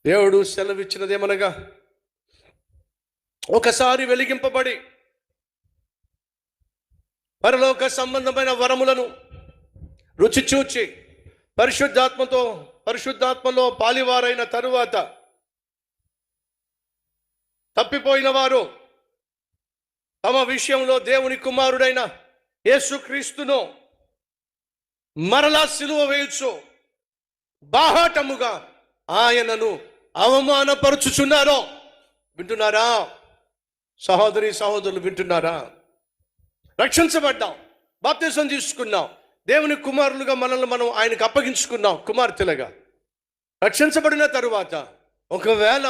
దేవుడు సెలవిచ్చినదేమనగా, ఒకసారి వెలిగింపబడి పరలోక సంబంధమైన వరములను రుచి చూచి పరిశుద్ధాత్మలో పాలివారైన తరువాత తప్పిపోయిన వారు తమ విషయంలో దేవుని కుమారుడైన యేసుక్రీస్తును మరలా సిలువ వేయచ్చు బాహాటముగా ఆయనను అవమానపరుచుచున్నారో. వింటున్నారా సహోదరి సహోదరులు, వింటున్నారా? రక్షించబడ్డాం, బాప్తిసం తీసుకున్నాం, దేవుని కుమారులుగా మనల్ని మనం ఆయనకు అప్పగించుకున్నాం, కుమార్తెలుగా. రక్షించబడిన తరువాత ఒకవేళ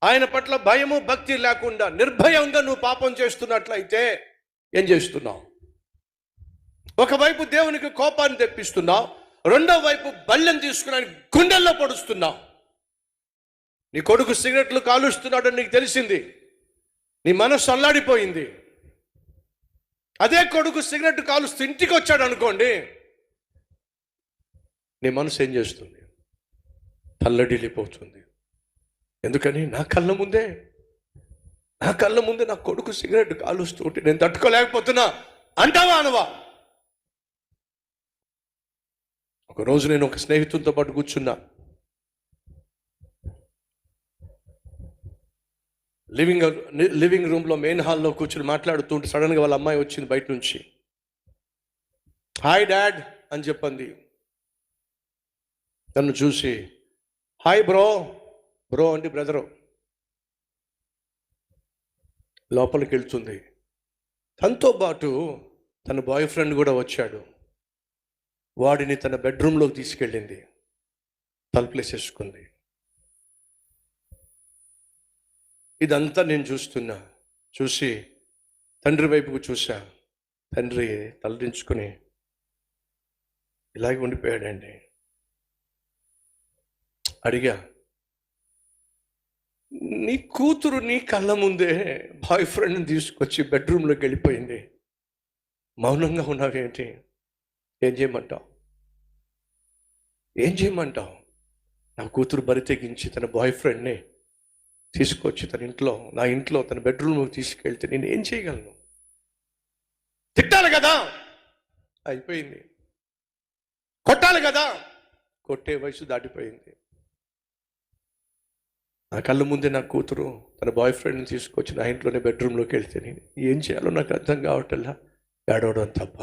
ఆయన పట్ల భయము భక్తి లేకుండా నిర్భయంగా నువ్వు పాపం చేస్తున్నట్లయితే ఏం చేస్తున్నావు? ఒకవైపు దేవునికి కోపాన్ని తెప్పిస్తున్నావు, రెండో వైపు బల్లెం తీసుకుని గుండెల్లో పొడుస్తున్నావు. నీ కొడుకు సిగరెట్లు కాలుస్తున్నాడని నీకు తెలిసింది, నీ మనసు అల్లాడిపోయింది. అదే కొడుకు సిగరెట్ కాలుస్తూ ఇంటికి వచ్చాడు అనుకోండి, నీ మనసు ఏం చేస్తుంది? తల్లడిల్లిపోతుంది. ఎందుకని? నా కళ్ళ ముందే నా కొడుకు సిగరెట్ కాలుస్తూ ఉంటే నేను తట్టుకోలేకపోతున్నా అంటావా అనవా? ఒకరోజు నేను ఒక స్నేహితులతో పాటు కూర్చున్నా. లివింగ్ రూమ్లో మెయిన్ హాల్లో కూర్చుని మాట్లాడుతుంటే సడన్గా వాళ్ళ అమ్మాయి వచ్చింది బయట నుంచి. హాయ్ డాడ్ అని చెప్పింది. నన్ను చూసి హాయ్ బ్రో అంటే బ్రదరు. లోపలికి వెళ్తుంది. తనతో పాటు తన బాయ్ ఫ్రెండ్ కూడా వచ్చాడు. వాడిని తన బెడ్రూమ్లోకి తీసుకెళ్ళింది, తలుపులేసేసుకుంది. ఇదంతా నేను చూసి తండ్రి వైపుకు చూసా. తండ్రి తలదించుకుని ఇలాగే ఉండిపోయాడండి. అడిగా, నీ కూతురు నీ కళ్ళ ముందే బాయ్ ఫ్రెండ్ని తీసుకొచ్చి బెడ్రూమ్లోకి వెళ్ళిపోయింది, మౌనంగా ఉన్నావేంటి? ఏం చేయమంటావు? నా కూతురు బరి తెగించి తన బాయ్ ఫ్రెండ్ని తీసుకొచ్చి నా ఇంట్లో తన బెడ్రూమ్లోకి తీసుకెళ్తే నేను ఏం చేయగలను? తిట్టాలి కదా, అయిపోయింది. కొట్టాలి కదా, కొట్టే వయసు దాటిపోయింది. నా కళ్ళ ముందే నా కూతురు తన బాయ్ ఫ్రెండ్ని తీసుకొచ్చి నా ఇంట్లోనే బెడ్రూమ్లోకి వెళ్తే నేను ఏం చేయాలో నాకు అర్థం కావట్లా. ఏడవడం తప్ప.